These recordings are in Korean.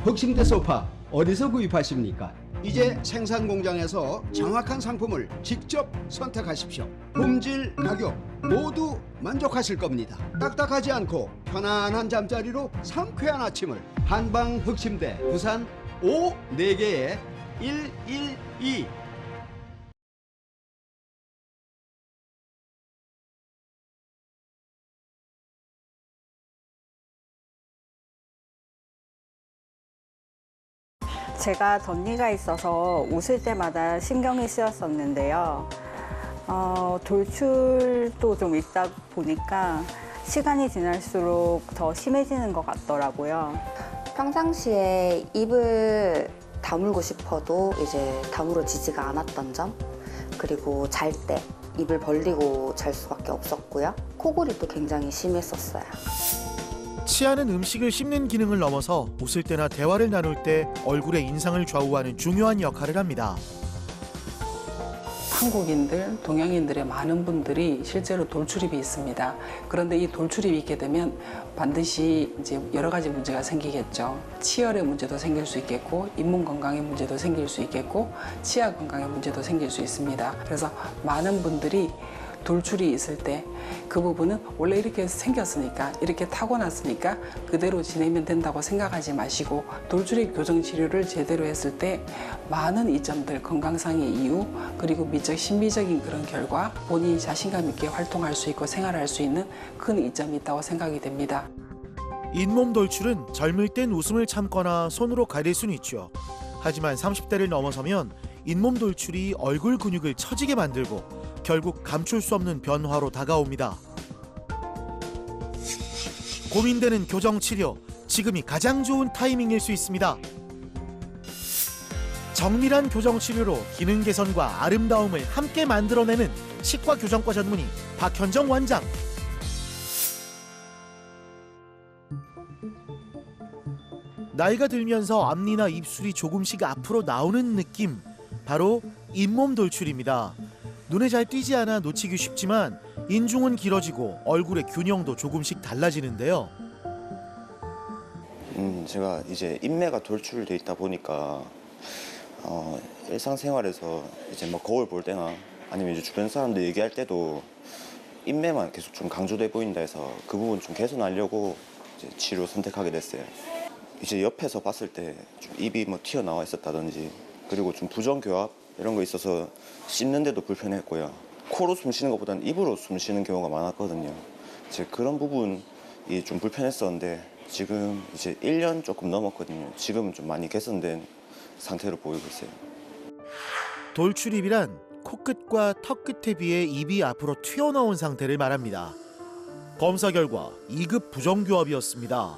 흑심대 소파 어디서 구입하십니까? 이제 생산 공장에서 정확한 상품을 직접 선택하십시오. 품질, 가격 모두 만족하실 겁니다. 딱딱하지 않고 편안한 잠자리로 상쾌한 아침을 한방 흑심대 부산 5-4개에 112. 제가 덧니가 있어서 웃을 때마다 신경이 쓰였었는데요. 돌출도 좀 있다 보니까 시간이 지날수록 더 심해지는 것 같더라고요. 평상시에 입을 다물고 싶어도 이제 다물어지지가 않았던 점, 그리고 잘 때 입을 벌리고 잘 수밖에 없었고요. 코골이도 굉장히 심했었어요. 치아는 음식을 씹는 기능을 넘어서 웃을 때나 대화를 나눌 때 얼굴의 인상을 좌우하는 중요한 역할을 합니다. 한국인들, 동양인들의 많은 분들이 실제로 돌출입이 있습니다. 그런데 이 돌출입이 있게 되면 반드시 이제 여러 가지 문제가 생기겠죠. 치열의 문제도 생길 수 있겠고, 잇몸 건강의 문제도 생길 수 있겠고, 치아 건강의 문제도 생길 수 있습니다. 그래서 많은 분들이 돌출이 있을 때 그 부분은 원래 이렇게 생겼으니까, 이렇게 타고났으니까 그대로 지내면 된다고 생각하지 마시고, 돌출입 교정 치료를 제대로 했을 때 많은 이점들, 건강상의 이유, 그리고 미적 심미적인 그런 결과, 본인이 자신감 있게 활동할 수 있고 생활할 수 있는 큰 이점이 있다고 생각이 됩니다. 잇몸 돌출은 젊을 땐 웃음을 참거나 손으로 가릴 수는 있죠. 하지만 30대를 넘어서면 잇몸 돌출이 얼굴 근육을 처지게 만들고 결국 감출 수 없는 변화로 다가옵니다. 고민되는 교정 치료, 지금이 가장 좋은 타이밍일 수 있습니다. 정밀한 교정 치료로 기능 개선과 아름다움을 함께 만들어내는 치과 교정과 전문의 박현정 원장. 나이가 들면서 앞니나 입술이 조금씩 앞으로 나오는 느낌, 바로 잇몸 돌출입니다. 눈에 잘 띄지 않아 놓치기 쉽지만 인중은 길어지고 얼굴의 균형도 조금씩 달라지는데요. 제가 이제 인매가 돌출돼 있다 보니까 일상생활에서 이제 뭐 거울 볼 때나 아니면 이제 주변 사람들 얘기할 때도 인매만 계속 좀 강조돼 보인다 해서 그 부분 좀 개선하려고 이제 치료 선택하게 됐어요. 이제 옆에서 봤을 때 좀 입이 뭐 튀어나와 있었다든지, 그리고 좀 부정교합 이런 거 있어서 씹는데도 불편했고요. 코로 숨 쉬는 것보다는 입으로 숨 쉬는 경우가 많았거든요. 이제 그런 부분이 좀 불편했었는데 지금 이제 1년 조금 넘었거든요. 지금은 좀 많이 개선된 상태로 보이고 있어요. 돌출입이란 코끝과 턱끝에 비해 입이 앞으로 튀어나온 상태를 말합니다. 검사 결과 2급 부정교합이었습니다.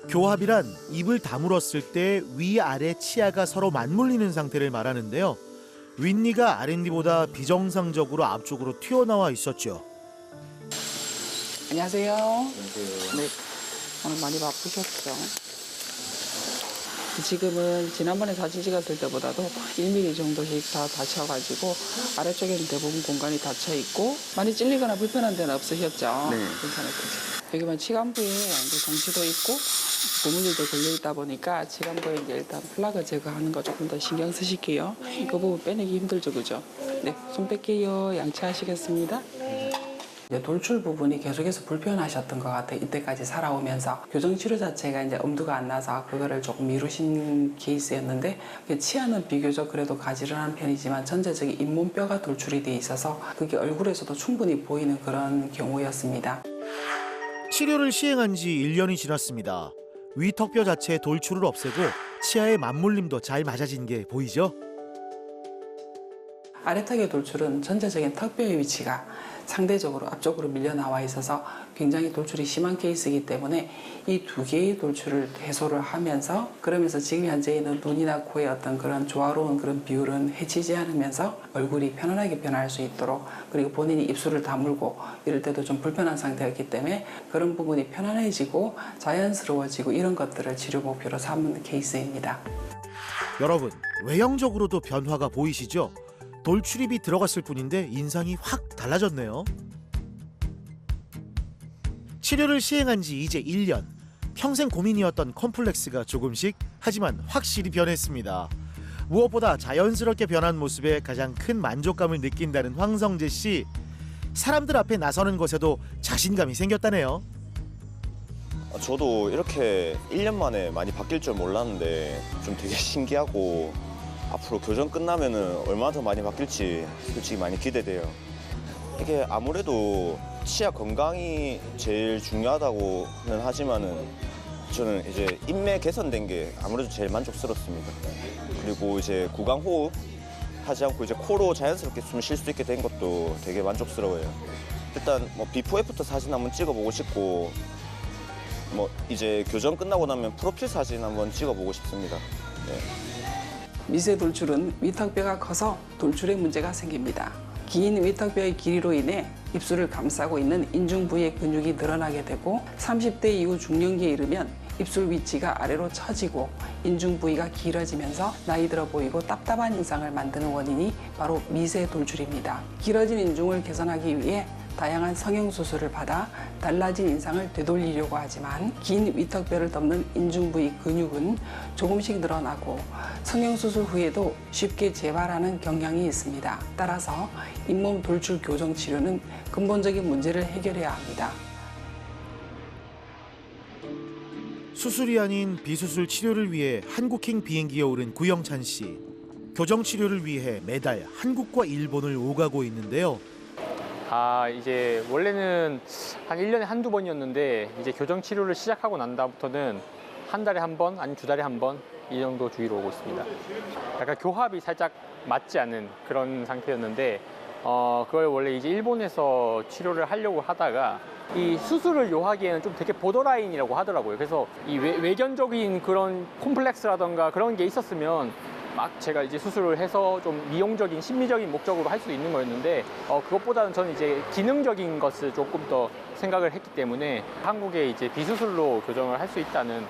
교합이란 입을 다물었을 때 위아래 치아가 서로 맞물리는 상태를 말하는데요. 윗니가 아랫니보다 비정상적으로 앞쪽으로 튀어나와 있었죠. 안녕하세요. 안녕하세요. 네, 오늘 많이 바쁘셨죠? 지금은 지난번에 사진 찍었을 때보다도 1mm 정도씩 다 다쳐가지고 아래쪽에는 대부분 공간이 닫혀 있고, 많이 찔리거나 불편한 데는 없으셨죠? 네. 괜찮았죠. 여기만 치간부에 이제 정치도 있고 고무줄도 걸려 있다 보니까 치간부에 이제 일단 플라그 제거하는 거 조금 더 신경 쓰실게요. 이 부분 빼내기 힘들죠, 그죠? 네, 손 뺄게요. 양치하시겠습니다. 이제 돌출 부분이 계속해서 불편하셨던 것 같아요. 이때까지 살아오면서 교정 치료 자체가 이제 엄두가 안 나서 그거를 조금 미루신 케이스였는데, 치아는 비교적 그래도 가지런한 편이지만 전체적인 잇몸뼈가 돌출이 돼 있어서 그게 얼굴에서도 충분히 보이는 그런 경우였습니다. 치료를 시행한 지 1년이 지났습니다. 위 턱뼈 자체의 돌출을 없애고 치아의 맞물림도 잘 맞아진 게 보이죠? 아래턱의 돌출은 전체적인 턱뼈의 위치가 상대적으로 앞쪽으로 밀려 나와 있어서 굉장히 돌출이 심한 케이스이기 때문에 이 두 개의 돌출을 해소를 하면서, 그러면서 지금 현재에는 눈이나 코의 어떤 그런 조화로운 그런 비율은 해치지 않으면서 얼굴이 편안하게 변할 수 있도록, 그리고 본인이 입술을 다물고 이럴 때도 좀 불편한 상태였기 때문에 그런 부분이 편안해지고 자연스러워지고, 이런 것들을 치료 목표로 삼는 케이스입니다. 여러분, 외형적으로도 변화가 보이시죠? 돌출입이 들어갔을 뿐인데 인상이 확 달라졌네요. 치료를 시행한 지 이제 1년. 평생 고민이었던 컴플렉스가 조금씩 하지만 확실히 변했습니다. 무엇보다 자연스럽게 변한 모습에 가장 큰 만족감을 느낀다는 황성재 씨. 사람들 앞에 나서는 것에도 자신감이 생겼다네요. 저도 이렇게 1년 만에 많이 바뀔 줄 몰랐는데 좀 되게 신기하고 앞으로 교정 끝나면은 얼마나 더 많이 바뀔지 솔직히 많이 기대돼요. 이게 아무래도 치아 건강이 제일 중요하다고는 하지만은 저는 이제 인매 개선된 게 아무래도 제일 만족스럽습니다. 그리고 이제 구강 호흡 하지 않고 이제 코로 자연스럽게 숨 쉴 수 있게 된 것도 되게 만족스러워요. 일단 뭐 비포 애프터 사진 한번 찍어보고 싶고 뭐 이제 교정 끝나고 나면 프로필 사진 한번 찍어보고 싶습니다. 네. 미세 돌출은 위턱뼈가 커서 돌출에 문제가 생깁니다. 긴 위턱뼈의 길이로 인해 입술을 감싸고 있는 인중 부위의 근육이 늘어나게 되고 30대 이후 중년기에 이르면 입술 위치가 아래로 처지고 인중 부위가 길어지면서 나이 들어 보이고 답답한 인상을 만드는 원인이 바로 미세 돌출입니다. 길어진 인중을 개선하기 위해 다양한 성형수술을 받아 달라진 인상을 되돌리려고 하지만 긴 위턱뼈를 덮는 인중 부위 근육은 조금씩 늘어나고 성형수술 후에도 쉽게 재발하는 경향이 있습니다. 따라서 잇몸 돌출 교정 치료는 근본적인 문제를 해결해야 합니다. 수술이 아닌 비수술 치료를 위해 한국행 비행기에 오른 구영찬 씨. 교정 치료를 위해 매달 한국과 일본을 오가고 있는데요. 이제 원래는 한 1년에 한두 번이었는데 이제 교정 치료를 시작하고 난 다음부터는 한 달에 한 번, 아니 2달에 한 번 이 정도 주기로 오고 있습니다. 약간 교합이 살짝 맞지 않는 그런 상태였는데 그걸 원래 이제 일본에서 치료를 하려고 하다가 이 수술을 요하기에는 좀 되게 보더라인이라고 하더라고요. 그래서 이 외견적인 그런 콤플렉스라던가 그런 게 있었으면 막 제가 이제 수술을 해서 좀 미용적인 심미적인 목적으로 할 수 있는 거였는데 그것보다는 저는 이제 기능적인 것을 조금 더 생각을 했기 때문에 한국에 이제 비수술로 교정을 할 수 있다는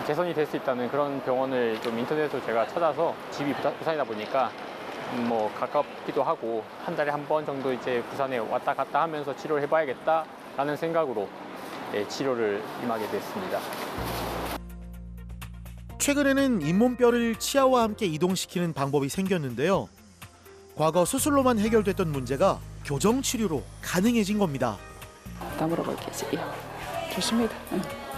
개선이 될 수 있다는 그런 병원을 좀 인터넷으로 제가 찾아서 집이 부산이다 보니까 뭐 가깝기도 하고 한 달에 한 번 정도 이제 부산에 왔다 갔다 하면서 치료를 해봐야겠다라는 생각으로 치료를 임하게 됐습니다. 최근에는 잇몸뼈를 치아와 함께 이동시키는 방법이 생겼는데요. 과거 수술로만 해결됐던 문제가 교정 치료로 가능해진 겁니다. 다물어 볼게요. 좋습니다.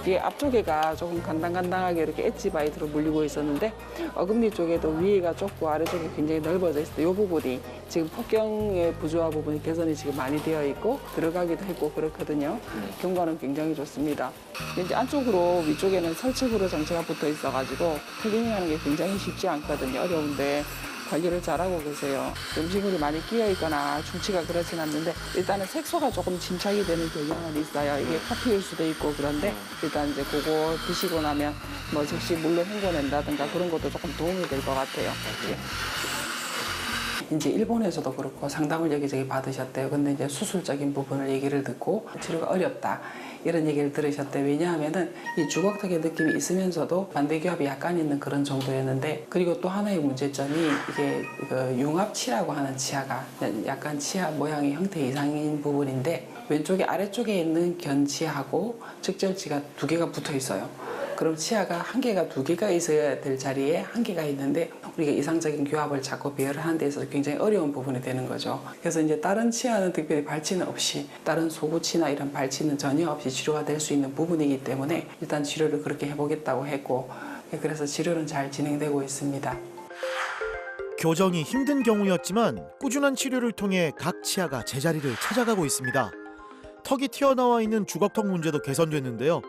이게 앞쪽에가 조금 간당간당하게 이렇게 엣지 바이트로 물리고 있었는데 어금니 쪽에도 위에가 좁고 아래쪽이 굉장히 넓어져 있을 때 이 부분이 지금 폭경의 부조화 부분이 개선이 지금 많이 되어 있고 들어가기도 했고 그렇거든요. 경과는 굉장히 좋습니다. 이제 안쪽으로 위쪽에는 설치구로 장치가 붙어 있어가지고 클리닝하는 게 굉장히 쉽지 않거든요. 어려운데 관리를 잘하고 계세요. 음식물이 많이 끼어 있거나 충치가 그렇진 않는데 일단은 색소가 조금 침착이 되는 경향은 있어요. 이게 커피일 수도 있고 그런데 일단 이제 그거 드시고 나면 뭐 즉시 물로 헹궈낸다든가 그런 것도 조금 도움이 될 것 같아요. 이제 일본에서도 그렇고 상담을 여기저기 받으셨대요. 근데 이제 수술적인 부분을 얘기를 듣고 치료가 어렵다. 이런 얘기를 들으셨대요. 왜냐하면은 이 주걱턱의 느낌이 있으면서도 반대교합이 약간 있는 그런 정도였는데 그리고 또 하나의 문제점이 이게 그 융합치라고 하는 치아가 약간 치아 모양의 형태 이상인 부분인데 왼쪽에 아래쪽에 있는 견치하고 측절치가 두 개가 붙어 있어요. 그럼 치아가 한 개가 두 개가 있어야 될 자리에 한 개가 있는데 우리가 이상적인 교합을 자꾸 배열을 하는 데 있어서 굉장히 어려운 부분이 되는 거죠. 그래서 이제 다른 치아는 특별히 발치는 없이 다른 소구치나 이런 발치는 전혀 없이 치료가 될 수 있는 부분이기 때문에 일단 치료를 그렇게 해보겠다고 했고 그래서 치료는 잘 진행되고 있습니다. 교정이 힘든 경우였지만 꾸준한 치료를 통해 각 치아가 제자리를 찾아가고 있습니다. 턱이 튀어나와 있는 주걱턱 문제도 개선됐는데요.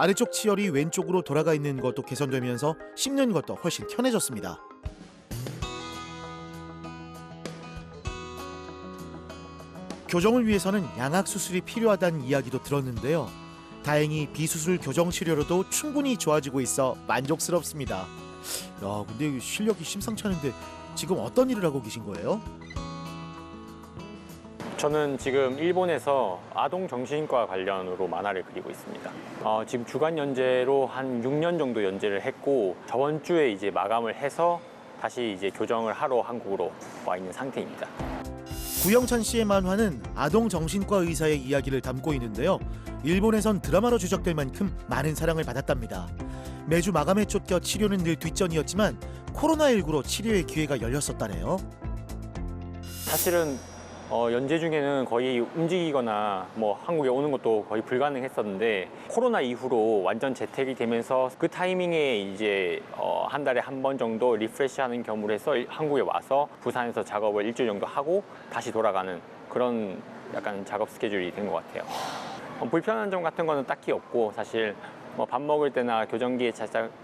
아래쪽 치열이 왼쪽으로 돌아가 있는 것도 개선되면서 씹는 것도 훨씬 편해졌습니다. 교정을 위해서는 양악 수술이 필요하다는 이야기도 들었는데요. 다행히 비수술 교정 치료로도 충분히 좋아지고 있어 만족스럽습니다. 야, 근데 실력이 심상치 않은데 지금 어떤 일을 하고 계신 거예요? 저는 지금 일본에서 아동 정신과 관련으로 만화를 그리고 있습니다. 지금 주간 연재로 한 6년 정도 연재를 했고 저번 주에 이제 마감을 해서 다시 이제 교정을 하러 한국으로 와 있는 상태입니다. 구영찬 씨의 만화는 아동 정신과 의사의 이야기를 담고 있는데요. 일본에선 드라마로 주적될 만큼 많은 사랑을 받았답니다. 매주 마감에 쫓겨 치료는 늘 뒷전이었지만 코로나19로 치료의 기회가 열렸었다네요. 사실은 연재 중에는 거의 움직이거나 뭐 한국에 오는 것도 거의 불가능했었는데 코로나 이후로 완전 재택이 되면서 그 타이밍에 이제 한 달에 한 번 정도 리프레시하는 겸으로 해서 한국에 와서 부산에서 작업을 일주일 정도 하고 다시 돌아가는 그런 약간 작업 스케줄이 된 것 같아요. 불편한 점 같은 거는 딱히 없고 사실 뭐 밥 먹을 때나 교정기에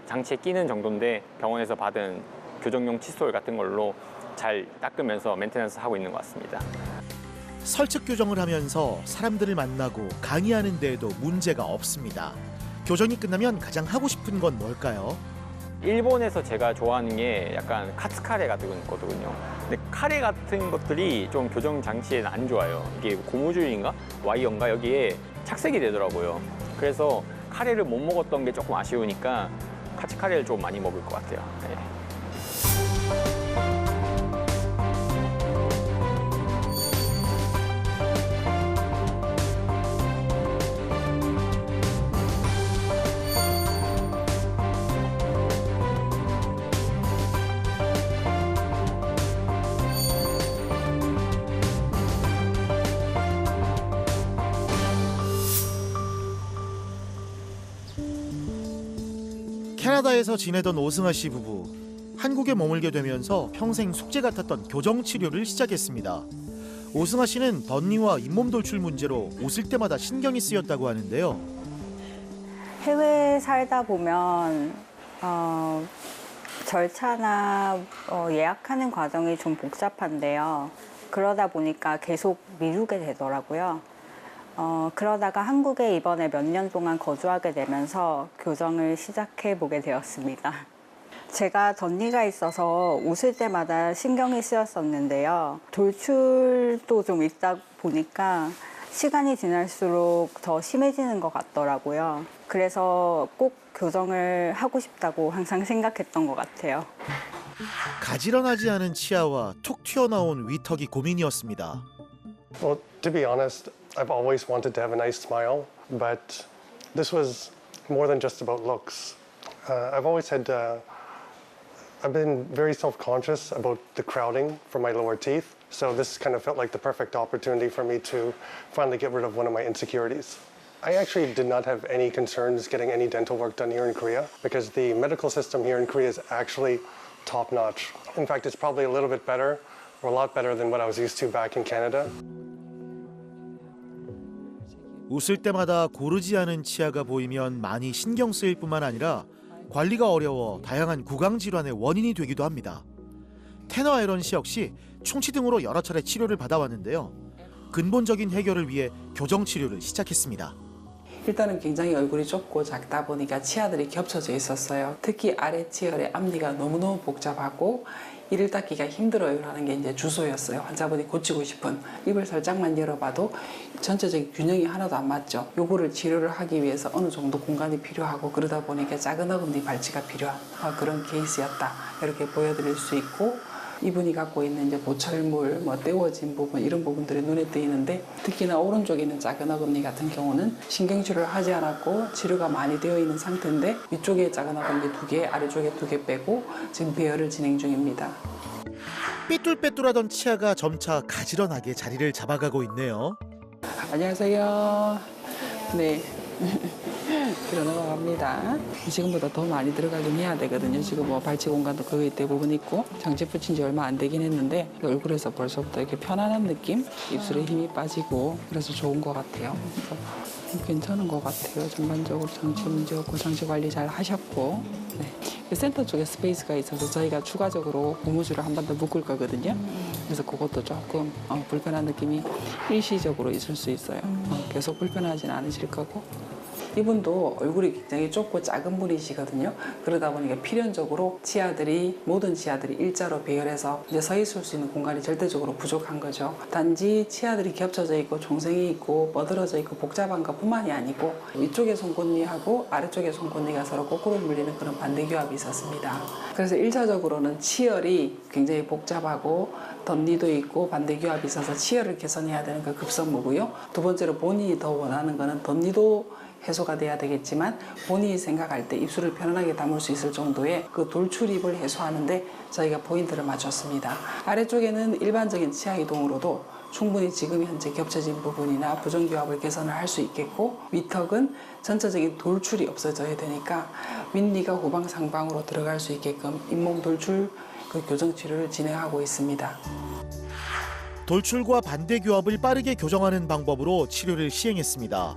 장치에 끼는 정도인데 병원에서 받은 교정용 칫솔 같은 걸로 잘 닦으면서 메인테넌스 하고 있는 것 같습니다. 설측 교정을 하면서 사람들을 만나고 강의하는 데에도 문제가 없습니다. 교정이 끝나면 가장 하고 싶은 건 뭘까요? 일본에서 제가 좋아하는 게 약간 카츠카레 같은 거거든요. 근데 카레 같은 것들이 좀 교정 장치에는 안 좋아요. 이게 고무줄인가 와이어인가 여기에 착색이 되더라고요. 그래서 카레를 못 먹었던 게 조금 아쉬우니까 카츠카레를 좀 많이 먹을 것 같아요. 네. 캐나다에서 지내던 오승아 씨 부부. 한국에 머물게 되면서 평생 숙제 같았던 교정 치료를 시작했습니다. 오승아 씨는 덧니와 잇몸 돌출 문제로 웃을 때마다 신경이 쓰였다고 하는데요. 해외에 살다 보면 절차나 예약하는 과정이 좀 복잡한데요. 그러다 보니까 계속 미루게 되더라고요. 그러다가 한국에 이번에 몇 년 동안 거주하게 되면서 교정을 시작해 보게 되었습니다. 제가 덧니가 있어서 웃을 때마다 신경이 쓰였었는데요. 돌출도 좀 있다 보니까 시간이 지날수록 더 심해지는 것 같더라고요. 그래서 꼭 교정을 하고 싶다고 항상 생각했던 것 같아요. 가지런하지 않은 치아와 툭 튀어나온 위턱이 고민이었습니다. Well, to be honest, I've always wanted to have a nice smile, but this was more than just about looks. I've always had, I've been very self-conscious about the crowding for my lower teeth, so this kind of felt like the perfect opportunity for me to finally get rid of one of my insecurities. I actually did not have any concerns getting any dental work done here in Korea because the medical system here in Korea is actually top-notch. In fact, it's probably a little bit better, or a lot better than what I was used to back in Canada. 웃을 때마다 고르지 않은 치아가 보이면 많이 신경 쓰일 뿐만 아니라 관리가 어려워 다양한 구강 질환의 원인이 되기도 합니다. 테너 아이런 씨 역시 충치 등으로 여러 차례 치료를 받아왔는데요. 근본적인 해결을 위해 교정 치료를 시작했습니다. 일단은 굉장히 얼굴이 좁고 작다 보니까 치아들이 겹쳐져 있었어요. 특히 아래 치열의 앞니가 너무너무 복잡하고 이를 닦기가 힘들어요 라는 게 이제 주소였어요. 환자분이 고치고 싶은. 입을 살짝만 열어봐도 전체적인 균형이 하나도 안 맞죠. 요거를 치료를 하기 위해서 어느 정도 공간이 필요하고 그러다 보니까 작은 어금니 발치가 필요한 그런 케이스였다. 이렇게 보여드릴 수 있고 이분이 갖고 있는 이제 보철물, 떼워진 부분 이런 부분들이 눈에 띄는데 특히나 오른쪽에 있는 작은 어금니 같은 경우는 신경치료를 하지 않았고 치료가 많이 되어 있는 상태인데 위쪽에 작은 어금니 2개, 아래쪽에 2개 빼고 지금 배열을 진행 중입니다. 삐뚤빼뚤하던 치아가 점차 가지런하게 자리를 잡아가고 있네요. 안녕하세요. 네. 뒤로 넘어갑니다. 지금보다 더 많이 들어가긴 해야 되거든요. 지금 발치 공간도 거의 대부분 있고 장치 붙인 지 얼마 안 되긴 했는데 얼굴에서 벌써부터 이렇게 편안한 느낌? 입술에 힘이 빠지고 그래서 좋은 것 같아요. 괜찮은 것 같아요. 전반적으로 장치 문제 없고 장치 관리 잘 하셨고 네. 센터 쪽에 스페이스가 있어서 저희가 추가적으로 고무줄을 한 번 더 묶을 거거든요. 그래서 그것도 조금 불편한 느낌이 일시적으로 있을 수 있어요. 계속 불편하진 않으실 거고 이분도 얼굴이 굉장히 좁고 작은 분이시거든요. 그러다 보니까 필연적으로 모든 치아들이 일자로 배열해서 이제 서 있을 수 있는 공간이 절대적으로 부족한 거죠. 단지 치아들이 겹쳐져 있고 종생이 있고 뻗어져 있고 복잡한 것뿐만이 아니고 위쪽의 송곳니하고 아래쪽의 송곳니가 서로 거꾸로 물리는 그런 반대교합이 있었습니다. 그래서 1차적으로는 치열이 굉장히 복잡하고 덧니도 있고 반대교합이 있어서 치열을 개선해야 되는 그 급선무고요. 두 번째로 본인이 더 원하는 거는 덧니도 해소가 돼야 되겠지만 본인이 생각할 때 입술을 편안하게 담을 수 있을 정도의 그 돌출입을 해소하는데 저희가 포인트를 맞췄습니다. 아래쪽에는 일반적인 치아 이동으로도 충분히 지금 현재 겹쳐진 부분이나 부정교합을 개선을 할 수 있겠고, 위턱은 전체적인 돌출이 없어져야 되니까 윗니가 후방 상방으로 들어갈 수 있게끔 잇몸 돌출 그 교정 치료를 진행하고 있습니다. 돌출과 반대 교합을 빠르게 교정하는 방법으로 치료를 시행했습니다.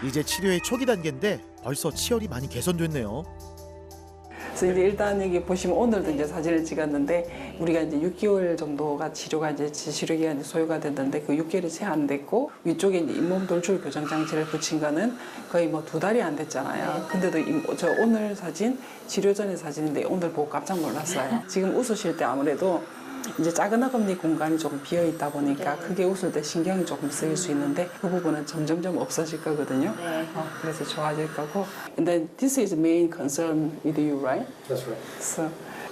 이제 치료의 초기 단계인데 벌써 치열이 많이 개선됐네요. 그래서 이제 일단 여기 보시면 오늘도 이제 사진을 찍었는데 우리가 이제 6개월 정도가 치료가 이제 치료 기간이 소요가 됐는데 그 6개월이 채 안 됐고 위쪽에 이제 잇몸 돌출 교정 장치를 붙인 거는 거의 뭐 2달이 안 됐잖아요. 근데도 저 오늘 사진 치료 전의 사진인데 오늘 보고 깜짝 놀랐어요. 지금 웃으실 때 아무래도 이제 작은 어금니 공간이 조금 비어 있다 보니까 크게 웃을 때 신경이 조금 쓰일 수 있는데 그 부분은 점점점 없어질 거거든요. 그래서 좋아질 거고. And then this is main concern with you, right? That's right. So,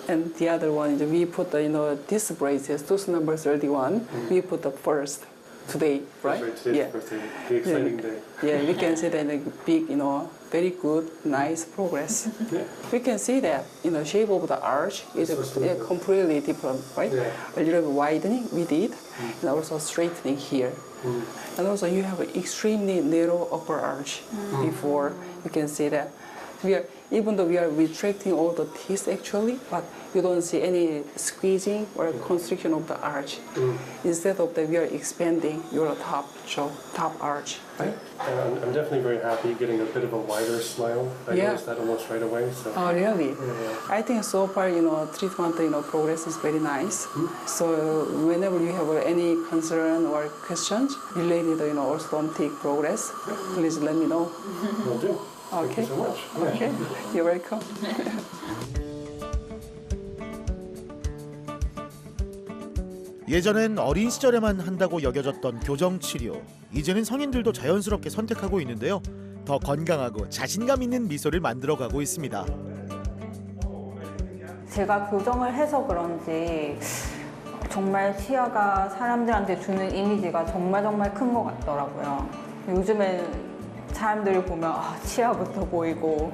and the other one is we put the, this braces, tooth number 31. We put the first today, right? That's right. Today's birthday. The exciting day. Yeah, we can see that a big, very good, nice progress. Yeah. We can see that, shape of the arch is completely different, right? Yeah. A little bit widening we did, and also straightening here. And also you have an extremely narrow upper arch before. You can see that. Even though we are retracting all the teeth actually, but you don't see any squeezing or constriction of the arch. Instead of that, we are expanding your top arch, right? And I'm definitely very happy getting a bit of a wider smile. I Yeah. noticed that almost right away. So. Oh, really? Yeah. I think so far, treatment, progress is very nice. So whenever you have any concern or questions related, orthodontic progress, please let me know. Will do. Thank Okay. you so much. Yeah. Okay, you're welcome. 예전엔 어린 시절에만 한다고 여겨졌던 교정 치료. 이제는 성인들도 자연스럽게 선택하고 있는데요. 더 건강하고 자신감 있는 미소를 만들어가고 있습니다. 제가 교정을 해서 그런지 정말 치아가 사람들한테 주는 이미지가 정말 큰 것 같더라고요. 요즘엔 사람들을 보면 치아부터 보이고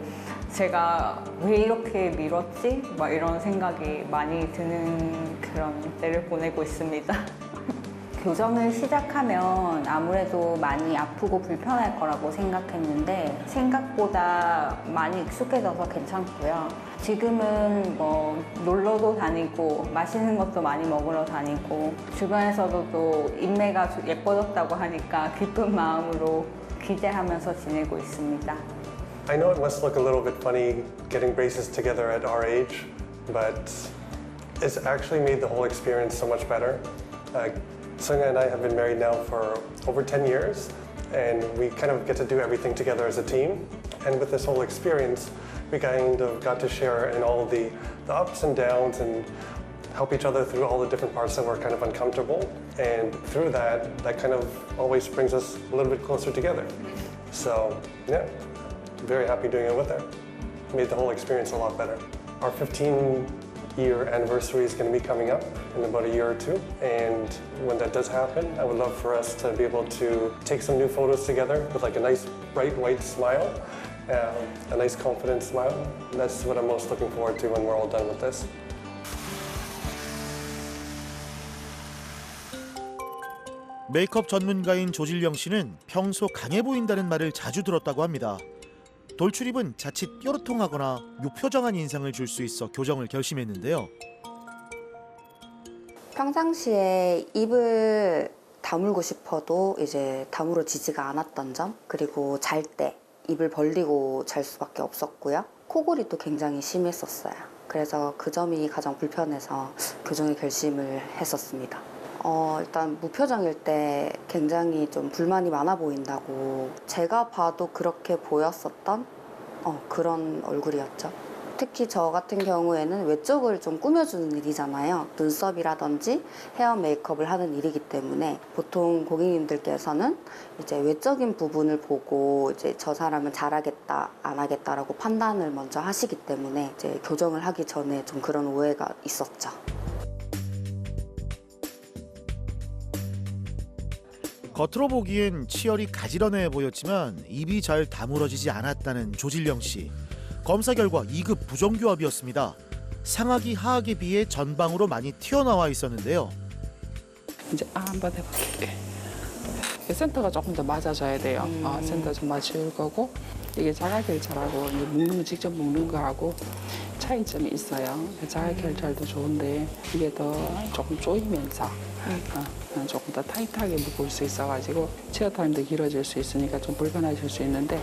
제가 왜 이렇게 밀었지? 막 이런 생각이 많이 드는 그런 때를 보내고 있습니다. 교정을 시작하면 아무래도 많이 아프고 불편할 거라고 생각했는데 생각보다 많이 익숙해져서 괜찮고요. 지금은 뭐 놀러도 다니고 맛있는 것도 많이 먹으러 다니고 주변에서도 또 인매가 예뻐졌다고 하니까 기쁜 마음으로 기대하면서 지내고 있습니다. I know it must look a little bit funny getting braces together at our age, but it's actually made the whole experience so much better. Sunga and I have been married now for over 10 years, and we kind of get to do everything together as a team. And with this whole experience, we kind of got to share in all the ups and downs and help each other through all the different parts that were kind of uncomfortable. And through that kind of always brings us a little bit closer together. So, yeah. Very happy doing it with her. Made the whole experience a lot better. Our 15-year anniversary is going to be coming up in about a year or two, and when that does happen, I would love for us to be able to take some new photos together with like a nice bright white smile, a nice confident smile. That's what I'm most looking forward to when we're all done with this. 메이크업 전문가인 조질령 씨는 평소 강해 보인다는 말을 자주 들었다고 합니다. 돌출입은 자칫 뾰루통하거나 무표정한 인상을 줄 수 있어 교정을 결심했는데요. 평상시에 입을 다물고 싶어도 이제 다물어지지가 않았던 점, 그리고 잘 때 입을 벌리고 잘 수밖에 없었고요. 코골이도 굉장히 심했었어요. 그래서 그 점이 가장 불편해서 교정의 결심을 했었습니다. 일단 무표정일 때 굉장히 좀 불만이 많아 보인다고 제가 봐도 그렇게 보였었던 그런 얼굴이었죠. 특히 저 같은 경우에는 외적을 좀 꾸며주는 일이잖아요. 눈썹이라든지 헤어 메이크업을 하는 일이기 때문에 보통 고객님들께서는 이제 외적인 부분을 보고 이제 저 사람은 잘하겠다, 안 하겠다라고 판단을 먼저 하시기 때문에 이제 교정을 하기 전에 좀 그런 오해가 있었죠. 겉으로 보기엔 치열이 가지런해 보였지만 입이 잘 다물어지지 않았다는 조질령 씨. 검사 결과 2급 부정교합이었습니다. 상하기 하악에 비해 전방으로 많이 튀어나와 있었는데요. 이제 한번 해볼게. 센터가 조금 더 맞아줘야 돼요. 센터 좀 맞출 거고 이게 자가결절하고 묶는 거 직접 묶는 거하고 차이점이 있어요. 자가결절도 좋은데 이게 더 조금 조이면서 조금 더 타이트하게 묶을 수 있어가지고 치아 타임도 길어질 수 있으니까 좀 불편하실 수 있는데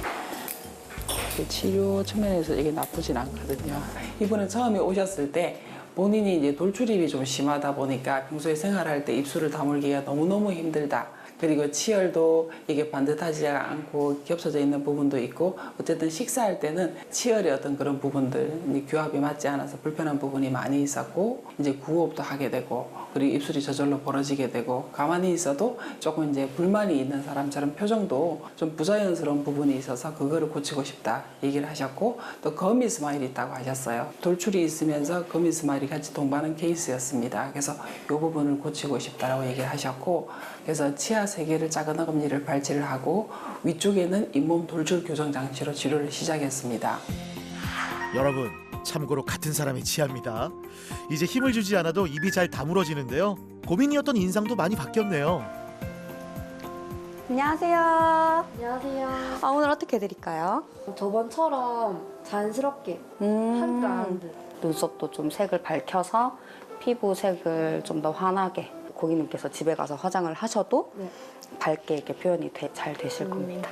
치료 측면에서 이게 나쁘진 않거든요. 이번에 처음에 오셨을 때 본인이 이제 돌출입이 좀 심하다 보니까 평소에 생활할 때 입술을 다물기가 너무너무 힘들다. 그리고 치열도 이게 반듯하지 않고 겹쳐져 있는 부분도 있고 어쨌든 식사할 때는 치열의 어떤 그런 부분들 교합이 맞지 않아서 불편한 부분이 많이 있었고 이제 구호흡도 하게 되고 그리고 입술이 저절로 벌어지게 되고 가만히 있어도 조금 이제 불만이 있는 사람처럼 표정도 좀 부자연스러운 부분이 있어서 그거를 고치고 싶다 얘기를 하셨고 또 거미 스마일이 있다고 하셨어요. 돌출이 있으면서 거미 스마일이 같이 동반한 케이스였습니다. 그래서 이 부분을 고치고 싶다라고 얘기를 하셨고 그래서 치아 3개를 작은 어금니를 발치를 하고 위쪽에는 잇몸 돌출 교정 장치로 치료를 시작했습니다. 여러분, 참고로 같은 사람의 치아입니다. 이제 힘을 주지 않아도 입이 잘 다물어지는데요. 고민이었던 인상도 많이 바뀌었네요. 안녕하세요. 안녕하세요. 오늘 어떻게 해드릴까요? 저번처럼 자연스럽게 한줄 아는 듯. 눈썹도 좀 색을 밝혀서 피부 색을 좀 더 환하게 고객님께서 집에 가서 화장을 하셔도 네. 밝게 이렇게 표현이 잘 되실 겁니다.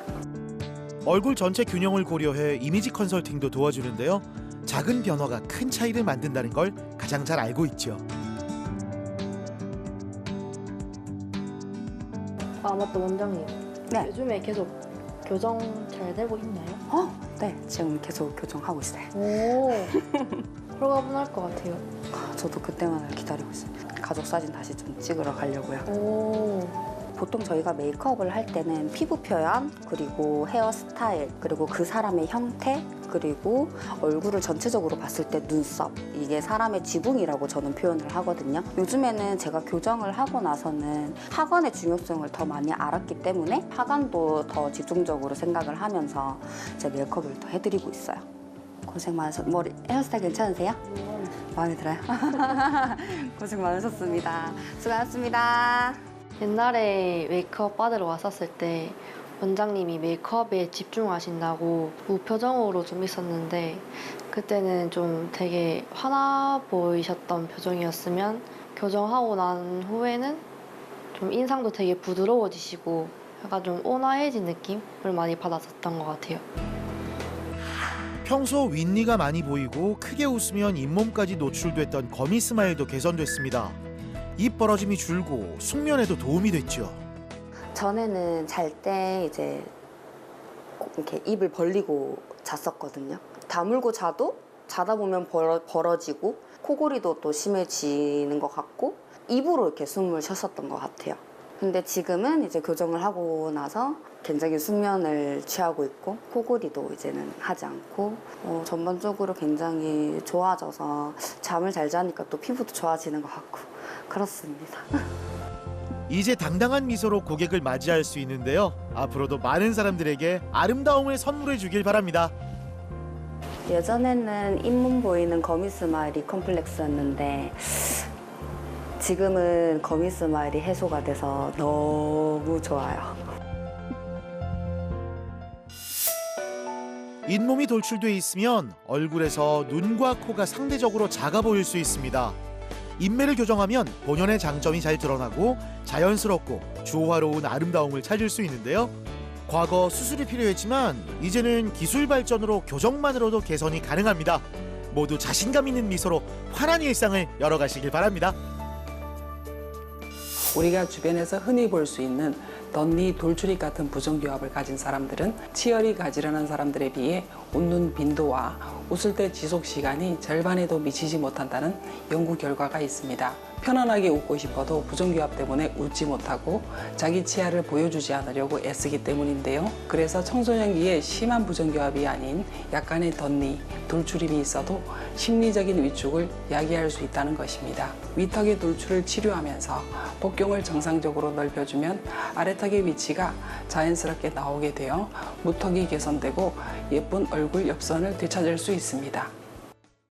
얼굴 전체 균형을 고려해 이미지 컨설팅도 도와주는데요. 작은 변화가 큰 차이를 만든다는 걸 가장 잘 알고 있죠. 맞다, 원장님. 네. 요즘에 계속 교정 잘 되고 있나요? 네, 지금 계속 교정하고 있어요. 오, 홀가분할 것 같아요. 저도 그때만을 기다리고 있어요. 가족 사진 다시 좀 찍으러 가려고요. 오, 보통 저희가 메이크업을 할 때는 피부 표현, 그리고 헤어스타일, 그리고 그 사람의 형태, 그리고 얼굴을 전체적으로 봤을 때 눈썹, 이게 사람의 지붕이라고 저는 표현을 하거든요. 요즘에는 제가 교정을 하고 나서는 하관의 중요성을 더 많이 알았기 때문에 하관도 더 집중적으로 생각을 하면서 제 메이크업을 더 해드리고 있어요. 고생 많으셨. 머리 헤어스타일 괜찮으세요? 마음에 들어요? 고생 많으셨습니다. 수고하셨습니다. 옛날에 메이크업 받으러 왔었을 때 원장님이 메이크업에 집중하신다고 무표정으로 좀 있었는데 그때는 좀 되게 화나 보이셨던 표정이었으면 교정하고 난 후에는 좀 인상도 되게 부드러워지시고 약간 좀 온화해진 느낌을 많이 받았었던 것 같아요. 평소 윗니가 많이 보이고 크게 웃으면 잇몸까지 노출됐던 거미 스마일도 개선됐습니다. 입 벌어짐이 줄고 숙면에도 도움이 됐죠. 전에는 잘 때 이제 이렇게 입을 벌리고 잤었거든요. 다물고 자도 자다 보면 벌어지고 코골이도 또 심해지는 것 같고 입으로 이렇게 숨을 쉬었었던 것 같아요. 근데 지금은 이제 교정을 하고 나서 굉장히 숙면을 취하고 있고 코골이도 이제는 하지 않고 전반적으로 굉장히 좋아져서 잠을 잘 자니까 또 피부도 좋아지는 것 같고 그렇습니다. 이제 당당한 미소로 고객을 맞이할 수 있는데요. 앞으로도 많은 사람들에게 아름다움을 선물해 주길 바랍니다. 예전에는 잇몸 보이는 거미 스마일이 컴플렉스였는데 지금은 거미 스마일이 해소가 돼서 너무 좋아요. 잇몸이 돌출돼 있으면 얼굴에서 눈과 코가 상대적으로 작아 보일 수 있습니다. 인매를 교정하면 본연의 장점이 잘 드러나고 자연스럽고 조화로운 아름다움을 찾을 수 있는데요. 과거 수술이 필요했지만 이제는 기술 발전으로 교정만으로도 개선이 가능합니다. 모두 자신감 있는 미소로 환한 일상을 열어가시길 바랍니다. 우리가 주변에서 흔히 볼 수 있는 덧니, 돌출입 같은 부정교합을 가진 사람들은 치열이 가지런한 사람들에 비해 웃는 빈도와 웃을 때 지속 시간이 절반에도 미치지 못한다는 연구 결과가 있습니다. 편안하게 웃고 싶어도 부정교합 때문에 웃지 못하고 자기 치아를 보여주지 않으려고 애쓰기 때문인데요. 그래서 청소년기에 심한 부정교합이 아닌 약간의 덧니, 돌출입이 있어도 심리적인 위축을 야기할 수 있다는 것입니다. 위턱의 돌출을 치료하면서 복경을 정상적으로 넓혀주면 아래턱의 위치가 자연스럽게 나오게 되어 무턱이 개선되고 예쁜 얼굴 옆선을 되찾을 수 있습니다.